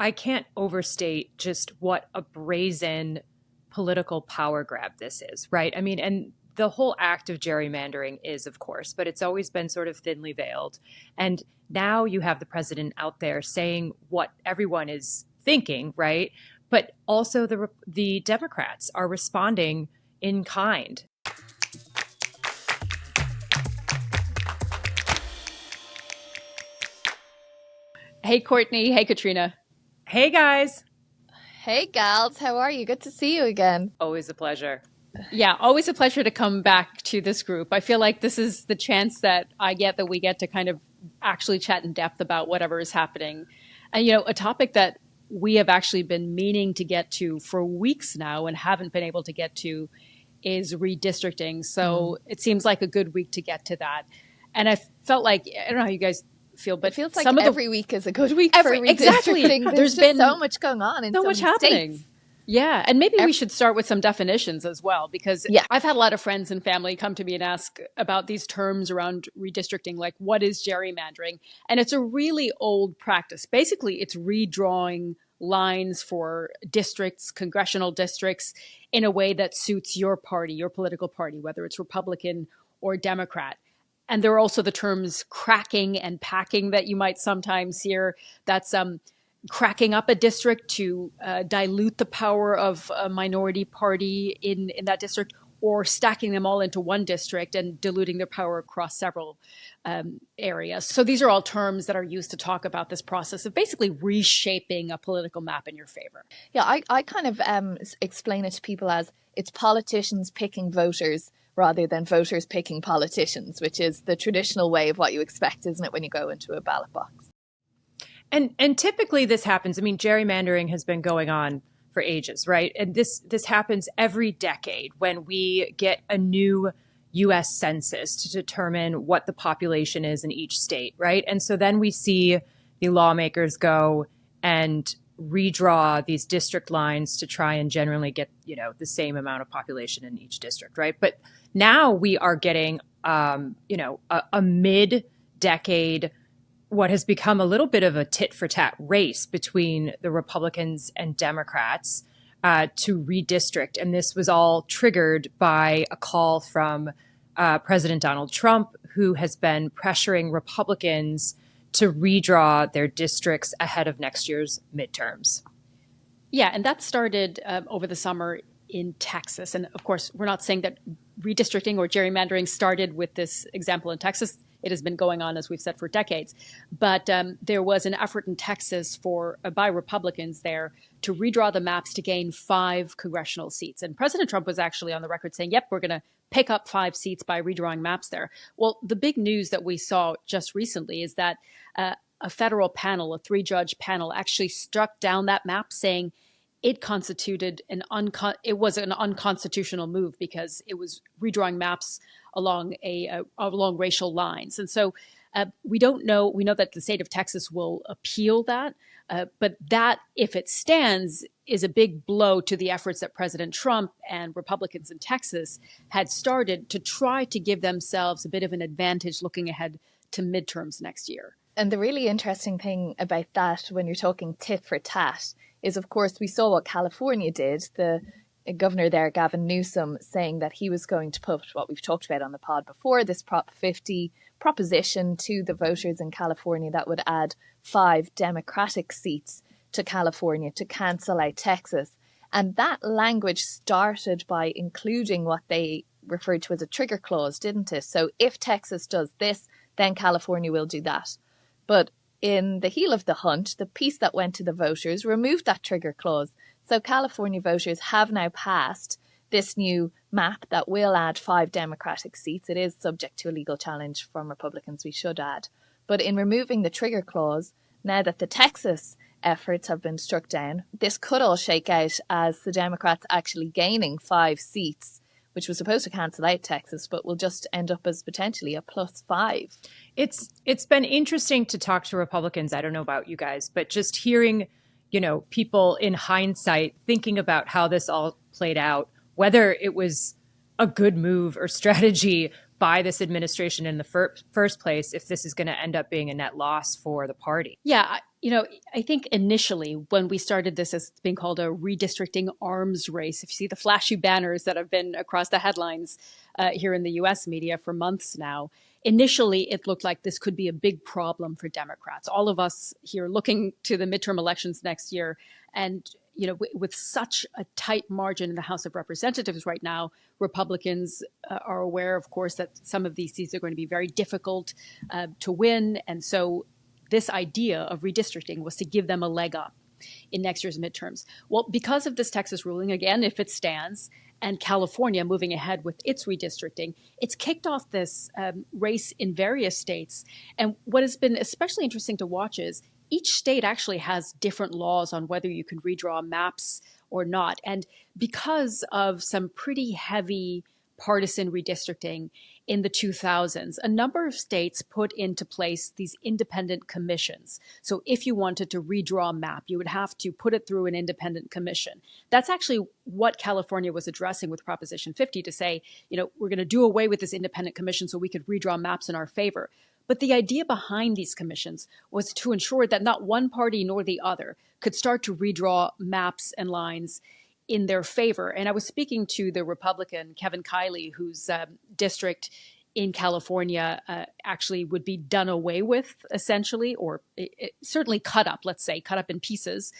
I can't overstate just what a brazen political power grab this is, right? I mean, and the whole act of gerrymandering is, of course, but it's always been sort of thinly veiled. And now you have the president out there saying what everyone is thinking, right? But also the Democrats are responding in kind. Hey, Courtney. Hey, Katrina. Hey, guys. Hey, gals. How are you? Good to see you again. Always a pleasure. Yeah, always a pleasure to come back to this group. I feel like this is the chance that we get to kind of actually chat in depth about whatever is happening. And, a topic that we have actually been meaning to get to for weeks now and haven't been able to get to is redistricting. So it seems like a good week to get to that. And I felt like, I don't know how you guys feel, but it feels like every week is a good week for redistricting. Exactly. There's been so much going on in so much happening. States. Yeah. And maybe we should start with some definitions as well, because I've had a lot of friends and family come to me and ask about these terms around redistricting, like what is gerrymandering? And it's a really old practice. Basically, it's redrawing lines for districts, congressional districts, in a way that suits your party, your political party, whether it's Republican or Democrat. And there are also the terms cracking and packing that you might sometimes hear. That's cracking up a district to dilute the power of a minority party in that district, or stacking them all into one district and diluting their power across several areas. So these are all terms that are used to talk about this process of basically reshaping a political map in your favor. Yeah, I kind of explain it to people as it's politicians picking voters rather than voters picking politicians, which is the traditional way of what you expect, isn't it, when you go into a ballot box? And typically this happens. I mean, gerrymandering has been going on for ages, right? And this happens every decade when we get a new U.S. census to determine what the population is in each state, right? And so then we see the lawmakers go and redraw these district lines to try and generally get, the same amount of population in each district, right? But now we are getting, a mid-decade, what has become a little bit of a tit-for-tat race between the Republicans and Democrats to redistrict. And this was all triggered by a call from President Donald Trump, who has been pressuring Republicans to redraw their districts ahead of next year's midterms. Yeah, and that started over the summer in Texas. And of course, we're not saying that redistricting or gerrymandering started with this example in Texas. It has been going on, as we've said, for decades. But there was an effort in Texas by Republicans there to redraw the maps to gain 5 congressional seats. And President Trump was actually on the record saying, yep, we're going to pick up 5 seats by redrawing maps there. Well, the big news that we saw just recently is that a federal panel, a 3-judge panel, actually struck down that map, saying it constituted it was an unconstitutional move because it was redrawing maps along along racial lines. And so we don't know. We know that the state of Texas will appeal that, but that, if it stands, is a big blow to the efforts that President Trump and Republicans in Texas had started to try to give themselves a bit of an advantage looking ahead to midterms next year. And the really interesting thing about that, when you're talking tit for tat, is, of course, we saw what California did. The governor there, Gavin Newsom, saying that he was going to put what we've talked about on the pod before, this Prop 50 proposition to the voters in California that would add 5 Democratic seats to California to cancel out Texas. And that language started by including what they referred to as a trigger clause, didn't it? So if Texas does this, then California will do that. But in the heel of the hunt, the piece that went to the voters removed that trigger clause. So California voters have now passed this new map that will add 5 Democratic seats. It is subject to a legal challenge from Republicans, we should add. But in removing the trigger clause, now that the Texas efforts have been struck down, this could all shake out as the Democrats actually gaining 5 seats, which was supposed to cancel out Texas, but will just end up as potentially a +5. It's been interesting to talk to Republicans. I don't know about you guys, but just hearing, people in hindsight thinking about how this all played out, whether it was a good move or strategy by this administration in the first place if this is going to end up being a net loss for the party. Yeah, I think initially when we started this as being called a redistricting arms race, if you see the flashy banners that have been across the headlines here in the US media for months now, initially it looked like this could be a big problem for Democrats. All of us here looking to the midterm elections next year, and with such a tight margin in the House of Representatives right now, Republicans are aware, of course, that some of these seats are going to be very difficult to win. And so this idea of redistricting was to give them a leg up in next year's midterms. Well, because of this Texas ruling, again, if it stands, and California moving ahead with its redistricting, it's kicked off this race in various states. And what has been especially interesting to watch is each state actually has different laws on whether you can redraw maps or not. And because of some pretty heavy partisan redistricting in the 2000s, a number of states put into place these independent commissions. So if you wanted to redraw a map, you would have to put it through an independent commission. That's actually what California was addressing with Proposition 50 to say, we're going to do away with this independent commission so we could redraw maps in our favor. But the idea behind these commissions was to ensure that not one party nor the other could start to redraw maps and lines in their favor. And I was speaking to the Republican, Kevin Kiley, whose district in California actually would be done away with, essentially, or certainly cut up in pieces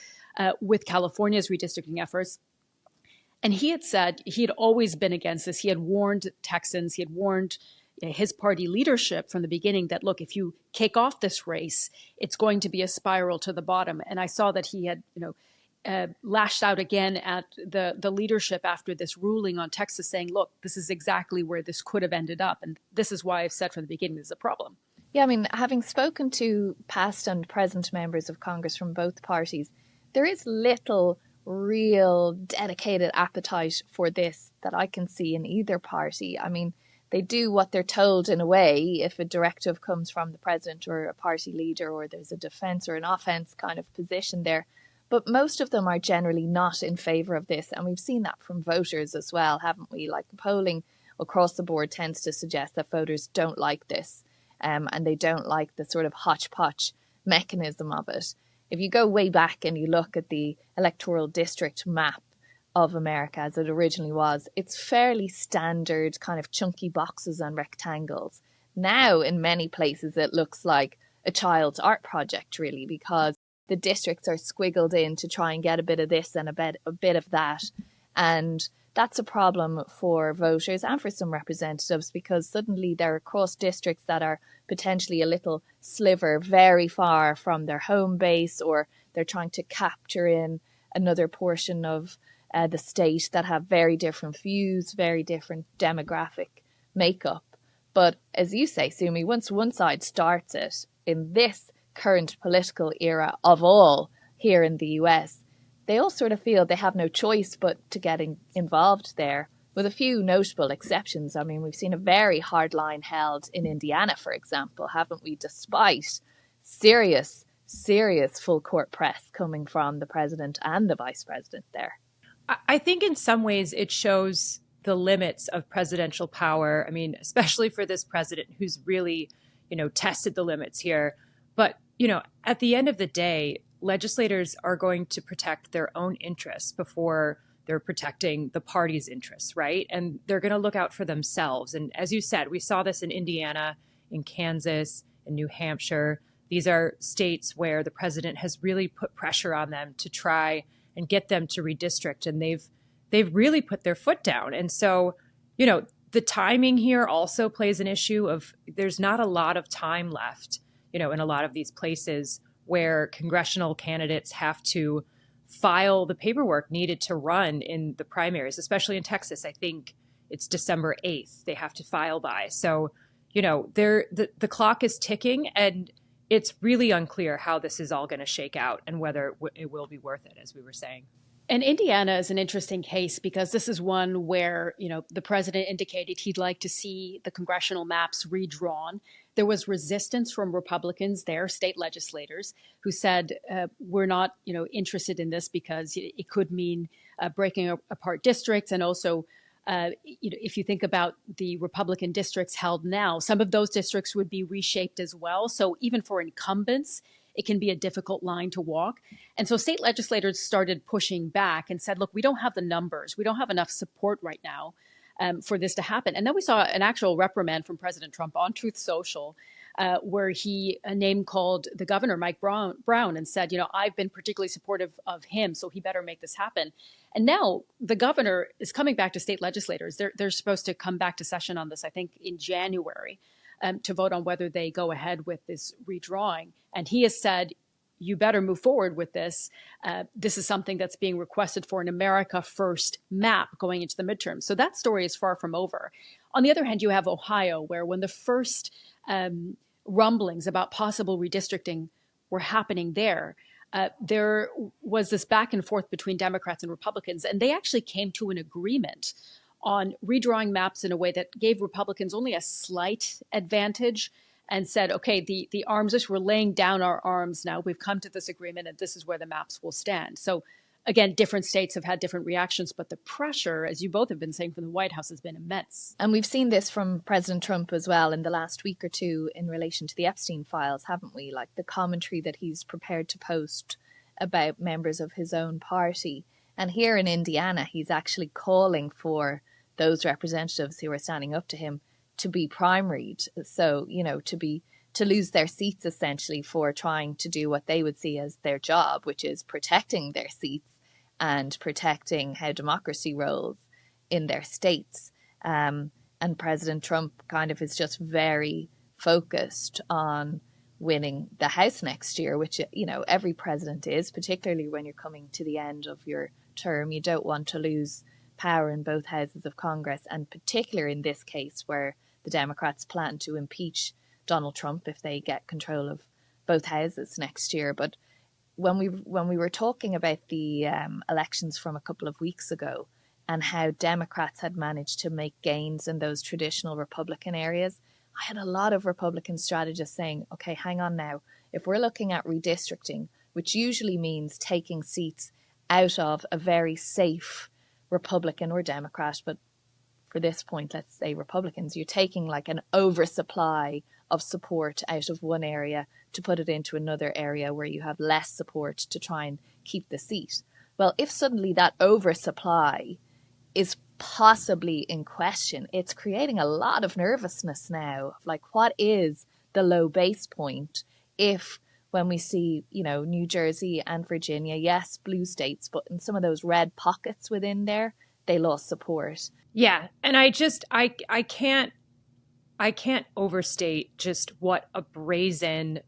with California's redistricting efforts. And he had said he had always been against this. He had warned Texans, he had warned his party leadership from the beginning that, look, if you kick off this race, it's going to be a spiral to the bottom. And I saw that he had, lashed out again at the leadership after this ruling on Texas, saying, look, this is exactly where this could have ended up. And this is why I've said from the beginning this is a problem. Yeah, I mean, having spoken to past and present members of Congress from both parties, there is little real dedicated appetite for this that I can see in either party. I mean, they do what they're told in a way if a directive comes from the president or a party leader, or there's a defense or an offense kind of position there. But most of them are generally not in favor of this. And we've seen that from voters as well, haven't we? Like, the polling across the board tends to suggest that voters don't like this, and they don't like the sort of hodgepodge mechanism of it. If you go way back and you look at the electoral district map of America as it originally was, it's fairly standard kind of chunky boxes and rectangles. Now, in many places, it looks like a child's art project, really, because the districts are squiggled in to try and get a bit of this and a bit of that. And that's a problem for voters and for some representatives, because suddenly they're across districts that are potentially a little sliver very far from their home base, or they're trying to capture in another portion of the state that have very different views, very different demographic makeup. But as you say, Sumi, once one side starts it in this current political era of all here in the US, they all sort of feel they have no choice but to get involved there, with a few notable exceptions. I mean, we've seen a very hard line held in Indiana, for example, haven't we, despite serious full court press coming from the president and the vice president there. I think in some ways it shows the limits of presidential power. I mean, especially for this president who's really, tested the limits here. But, at the end of the day, legislators are going to protect their own interests before they're protecting the party's interests, right? And they're going to look out for themselves. And as you said, we saw this in Indiana, in Kansas, in New Hampshire. These are states where the president has really put pressure on them to try and get them to redistrict. And they've really put their foot down. And so, the timing here also plays an issue of there's not a lot of time left, in a lot of these places where congressional candidates have to file the paperwork needed to run in the primaries, especially in Texas. I think it's December 8th they have to file by. So, the clock is ticking, and it's really unclear how this is all going to shake out and whether it will be worth it, as we were saying. And Indiana is an interesting case because this is one where, the president indicated he'd like to see the congressional maps redrawn. There was resistance from Republicans there, state legislators, who said, we're not, interested in this because it could mean breaking apart districts and also If you think about the Republican districts held now, some of those districts would be reshaped as well. So even for incumbents, it can be a difficult line to walk. And so state legislators started pushing back and said, look, we don't have the numbers. We don't have enough support right now for this to happen. And then we saw an actual reprimand from President Trump on Truth Social, where he name called the governor, Mike Brown, and said, I've been particularly supportive of him, so he better make this happen. And now the governor is coming back to state legislators. They're supposed to come back to session on this, I think, in January to vote on whether they go ahead with this redrawing. And he has said, you better move forward with this. This is something that's being requested for an America First map going into the midterms. So that story is far from over. On the other hand, you have Ohio, where when the first rumblings about possible redistricting were happening there was this back and forth between Democrats and Republicans, and they actually came to an agreement on redrawing maps in a way that gave Republicans only a slight advantage and said, okay, the arms race, we're laying down our arms now. We've come to this agreement, and this is where the maps will stand. So again, different states have had different reactions, but the pressure, as you both have been saying from the White House, has been immense. And we've seen this from President Trump as well in the last week or two in relation to the Epstein files, haven't we? Like the commentary that he's prepared to post about members of his own party. And here in Indiana, he's actually calling for those representatives who are standing up to him to be primaried. So, to lose their seats essentially for trying to do what they would see as their job, which is protecting their seats and protecting how democracy rolls in their states. And President Trump kind of is just very focused on winning the House next year, which, every president is, particularly when you're coming to the end of your term. You don't want to lose power in both houses of Congress, and particularly in this case where the Democrats plan to impeach Donald Trump if they get control of both houses next year. But when we were talking about the elections from a couple of weeks ago and how Democrats had managed to make gains in those traditional Republican areas, I had a lot of Republican strategists saying, okay, hang on now. If we're looking at redistricting, which usually means taking seats out of a very safe Republican or Democrat, but for this point, let's say Republicans, you're taking like an oversupply of support out of one area to put it into another area where you have less support to try and keep the seat. Well, if suddenly that oversupply is possibly in question, it's creating a lot of nervousness now. Like, what is the low base point if when we see, New Jersey and Virginia, yes, blue states, but in some of those red pockets within there, they lost support. Yeah. And I can't overstate just what a brazen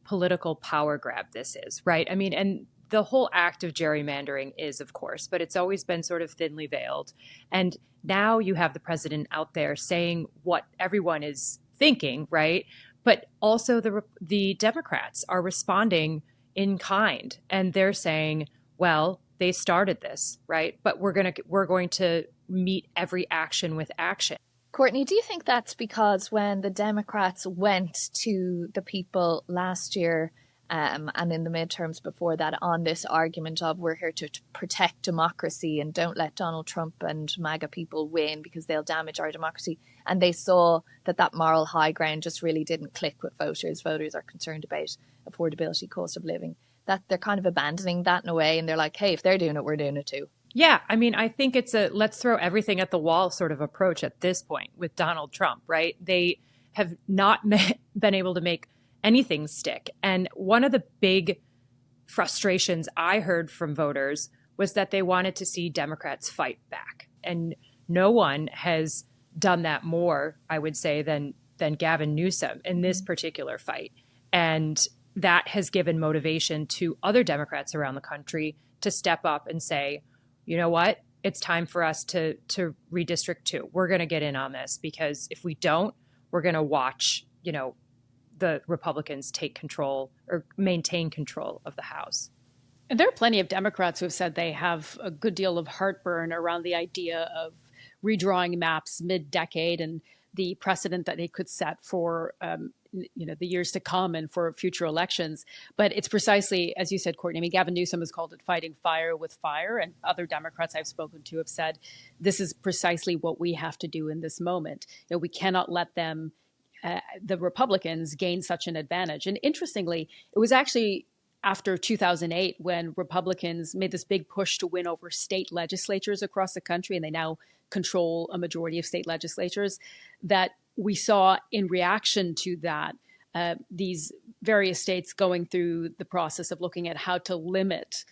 political power grab this is, right? I mean, and the whole act of gerrymandering is, of course, but it's always been sort of thinly veiled. And now you have the president out there saying what everyone is thinking, right? But also the Democrats are responding in kind, and they're saying, well, they started this, right? But we're going to meet every action with action. Courtney, do you think that's because when the Democrats went to the people last year and in the midterms before that on this argument of we're here to protect democracy and don't let Donald Trump and MAGA people win because they'll damage our democracy, and they saw that moral high ground just really didn't click with voters. Voters are concerned about affordability, cost of living, that they're kind of abandoning that in a way, and theen like, hey, if they're doing it, we're doing it too. Yeah, I mean, I think it's a let's throw everything at the wall sort of approach at this point with Donald Trump, right? They have not been able to make anything stick. And one of the big frustrations I heard from voters was that they wanted to see Democrats fight back. And no one has done that more, I would say, than Gavin Newsom in this particular fight. And that has given motivation to other Democrats around the country to step up and say, you know what, it's time for us to redistrict too. We're going to get in on this, because if we don't, we're going to watch, the Republicans take control or maintain control of the House. And there are plenty of Democrats who have said they have a good deal of heartburn around the idea of redrawing maps mid-decade and the precedent that they could set for the years to come and for future elections. But it's precisely, as you said, Courtney, I mean, Gavin Newsom has called it fighting fire with fire. And other Democrats I've spoken to have said, this is precisely what we have to do in this moment. We cannot let them, the Republicans, gain such an advantage. And interestingly, it was actually after 2008 when Republicans made this big push to win over state legislatures across the country, and they now control a majority of state legislatures, that we saw in reaction to that, these various states going through the process of looking at how to limit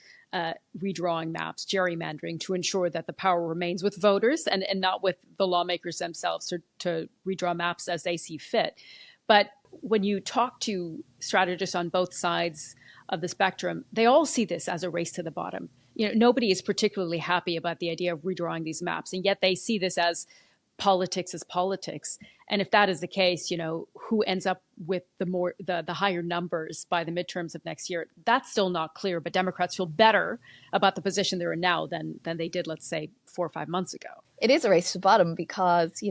redrawing maps, gerrymandering, to ensure that the power remains with voters and not with the lawmakers themselves to redraw maps as they see fit. But when you talk to strategists on both sides of the spectrum, they all see this as a race to the bottom. Nobody is particularly happy about the idea of redrawing these maps, and yet they see this as politics is politics. And if that is the case, who ends up with the higher numbers by the midterms of next year, that's still not clear. But Democrats feel better about the position they're in now than they did, let's say, 4 or 5 months ago. It is a race to the bottom because,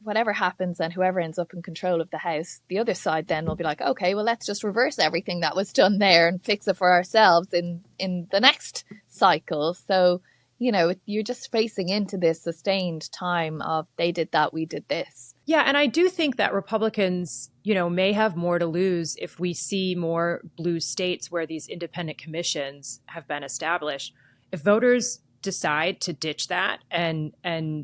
whatever happens and whoever ends up in control of the House, the other side then will be like, okay, well, let's just reverse everything that was done there and fix it for ourselves in the next cycle. So, you're just facing into this sustained time of they did that, we did this. Yeah, and I do think that Republicans, may have more to lose if we see more blue states where these independent commissions have been established. If voters decide to ditch that and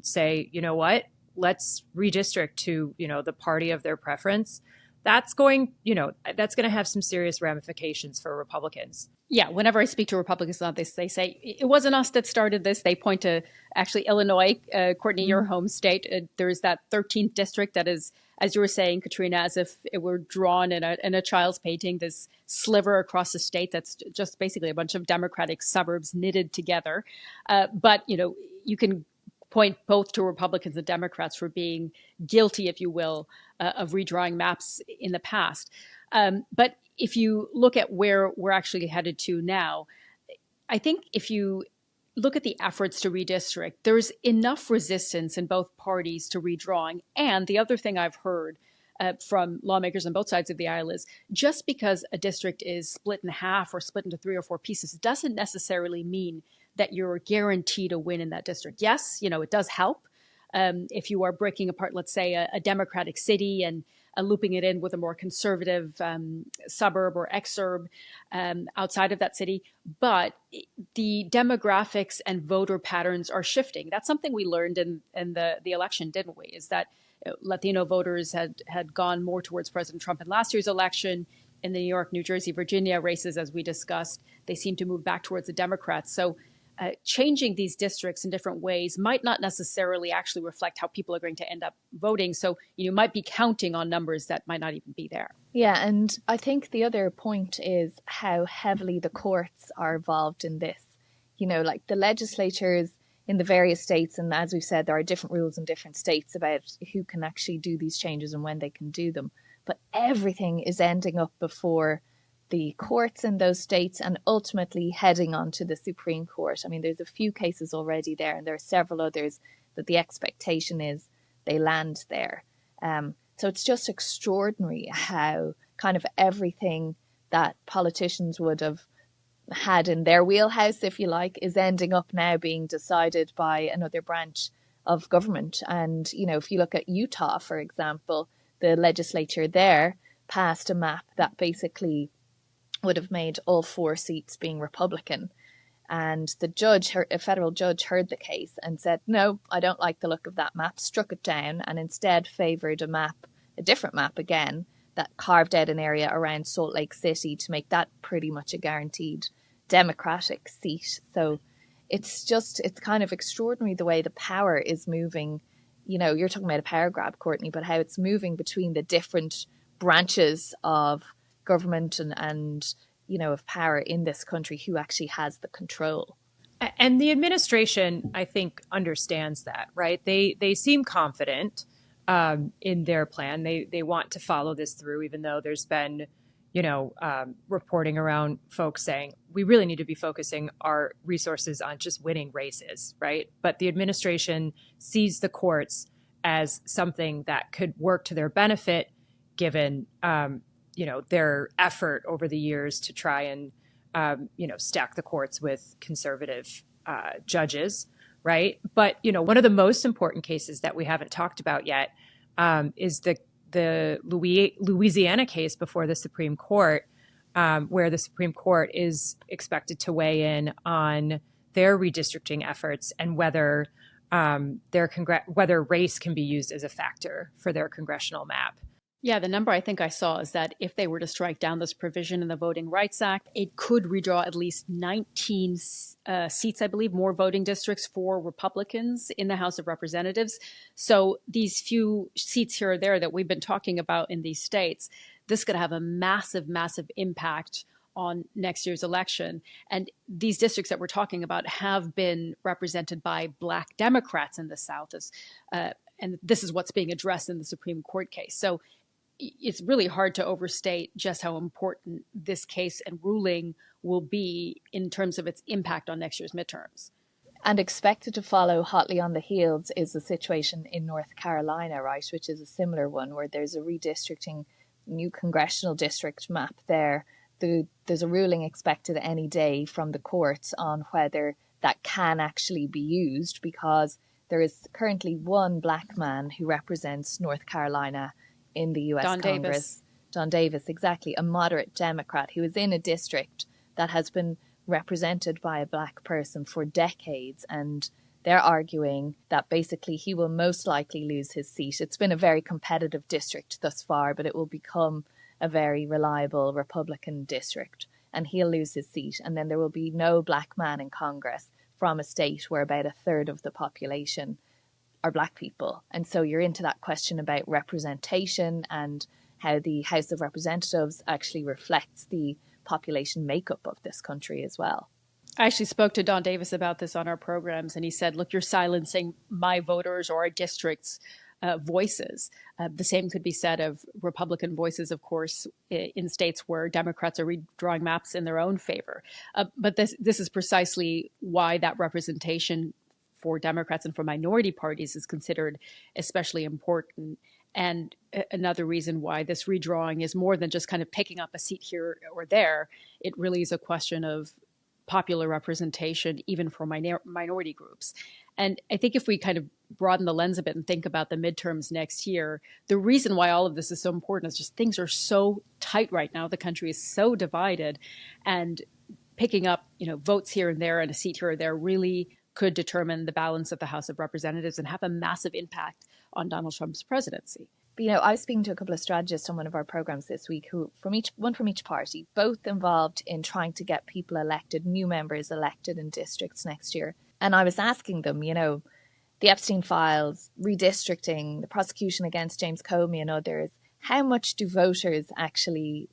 say, you know what, let's redistrict to, the party of their preference, that's going to have some serious ramifications for Republicans. Yeah, whenever I speak to Republicans on this, they say it wasn't us that started this. They point to actually Illinois, Courtney, your home state. There's that 13th district that is, as you were saying, Katrina, as if it were drawn in a child's painting, this sliver across the state that's just basically a bunch of Democratic suburbs knitted together. But, you can point both to Republicans and Democrats for being guilty, if you will, of redrawing maps in the past. But if you look at where we're actually headed to now, I think if you look at the efforts to redistrict, there's enough resistance in both parties to redrawing. And the other thing I've heard from lawmakers on both sides of the aisle is just because a district is split in half or split into 3 or 4 pieces doesn't necessarily mean that you're guaranteed a win in that district. Yes, it does help if you are breaking apart, let's say, a Democratic city and looping it in with a more conservative suburb or exurb outside of that city. But the demographics and voter patterns are shifting. That's something we learned in the election, didn't we? Is that Latino voters had gone more towards President Trump in last year's election. In the New York, New Jersey, Virginia races, as we discussed, they seem to move back towards the Democrats. So changing these districts in different ways might not necessarily actually reflect how people are going to end up voting. So you might be counting on numbers that might not even be there. Yeah, and I think the other point is how heavily the courts are involved in this. Like the legislatures in the various states, and as we've said, there are different rules in different states about who can actually do these changes and when they can do them. But everything is ending up before the courts in those states and ultimately heading on to the Supreme Court. I mean, there's a few cases already there, and there are several others that the expectation is they land there. So it's just extraordinary how kind of everything that politicians would have had in their wheelhouse, if you like, is ending up now being decided by another branch of government. And, if you look at Utah, for example, the legislature there passed a map that basically would have made all 4 seats being Republican. And the judge, a federal judge, heard the case and said, no, I don't like the look of that map, struck it down, and instead favoured a different map again, that carved out an area around Salt Lake City to make that pretty much a guaranteed Democratic seat. So it's kind of extraordinary the way the power is moving. You're talking about a power grab, Courtney, but how it's moving between the different branches of government and of power in this country, who actually has the control. And the administration, I think, understands that, right? They seem confident in their plan. They want to follow this through, even though there's been, reporting around folks saying we really need to be focusing our resources on just winning races, right? But the administration sees the courts as something that could work to their benefit given, their effort over the years to try and, stack the courts with conservative judges, right? But, one of the most important cases that we haven't talked about yet is the Louisiana case before the Supreme Court, where the Supreme Court is expected to weigh in on their redistricting efforts and whether whether race can be used as a factor for their congressional map. Yeah, the number I think I saw is that if they were to strike down this provision in the Voting Rights Act, it could redraw at least 19 seats, I believe, more voting districts for Republicans in the House of Representatives. So these few seats here or there that we've been talking about in these states, this could have a massive, massive impact on next year's election. And these districts that we're talking about have been represented by Black Democrats in the South, and this is what's being addressed in the Supreme Court case. So it's really hard to overstate just how important this case and ruling will be in terms of its impact on next year's midterms. And expected to follow hotly on the heels is the situation in North Carolina, right, which is a similar one where there's a redistricting new congressional district map there. There's a ruling expected any day from the courts on whether that can actually be used, because there is currently one Black man who represents North Carolina in the US Congress. Don Davis, exactly, a moderate Democrat who is in a district that has been represented by a Black person for decades, and they're arguing that basically he will most likely lose his seat. It's been a very competitive district thus far, but it will become a very reliable Republican district, and he'll lose his seat. And then there will be no Black man in Congress from a state where about a third of the population are Black people. And so you're into that question about representation and how the House of Representatives actually reflects the population makeup of this country as well. I actually spoke to Don Davis about this on our programs, and he said, look, you're silencing my voters or our district's voices. The same could be said of Republican voices, of course, in states where Democrats are redrawing maps in their own favor. But this is precisely why that representation for Democrats and for minority parties is considered especially important. And another reason why this redrawing is more than just kind of picking up a seat here or there. It really is a question of popular representation, even for minority groups. And I think if we kind of broaden the lens a bit and think about the midterms next year, the reason why all of this is so important is just things are so tight right now. The country is so divided, and picking up, votes here and there and a seat here or there really could determine the balance of the House of Representatives and have a massive impact on Donald Trump's presidency. But, I was speaking to a couple of strategists on one of our programs this week who from each party, both involved in trying to get people elected, new members elected in districts next year. And I was asking them, the Epstein files, redistricting, the prosecution against James Comey and others, how much do voters actually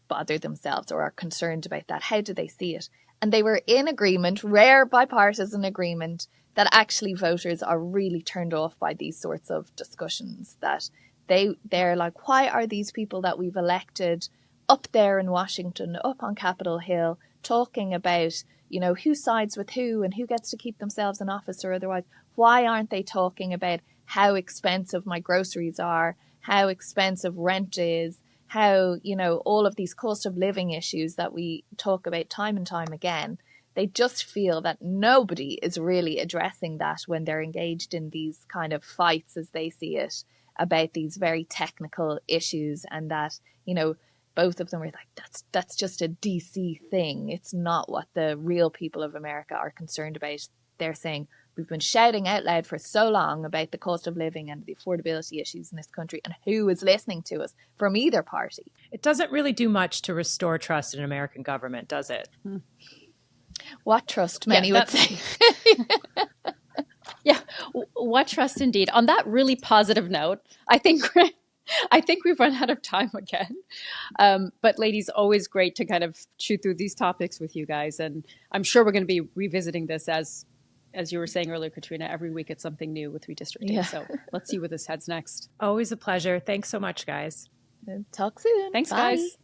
bother themselves or are concerned about that? How do they see it? And they were in agreement, rare bipartisan agreement, that actually voters are really turned off by these sorts of discussions, that they're like, why are these people that we've elected up there in Washington, up on Capitol Hill, talking about, who sides with who and who gets to keep themselves in office or otherwise? Why aren't they talking about how expensive my groceries are, how expensive rent is, how, all of these cost of living issues that we talk about time and time again? They just feel that nobody is really addressing that when they're engaged in these kind of fights, as they see it, about these very technical issues, and that, both of them are like, that's just a DC thing. It's not what the real people of America are concerned about. They're saying, we've been shouting out loud for so long about the cost of living and the affordability issues in this country, and who is listening to us from either party? It doesn't really do much to restore trust in American government, does it? What trust, many would say. Yeah, what trust indeed. On that really positive note, I think we've run out of time again. But ladies, always great to kind of chew through these topics with you guys. And I'm sure we're going to be revisiting this as you were saying earlier, Katrina, every week it's something new with redistricting. Yeah. So let's see where this heads next. Always a pleasure. Thanks so much, guys. Talk soon. Thanks, Bye. Guys.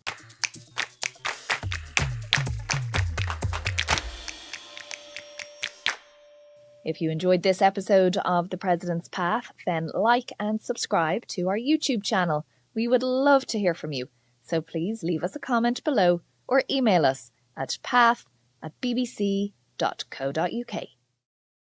If you enjoyed this episode of The President's Path, then like and subscribe to our YouTube channel. We would love to hear from you, so please leave us a comment below or email us at path@bbc.co.uk.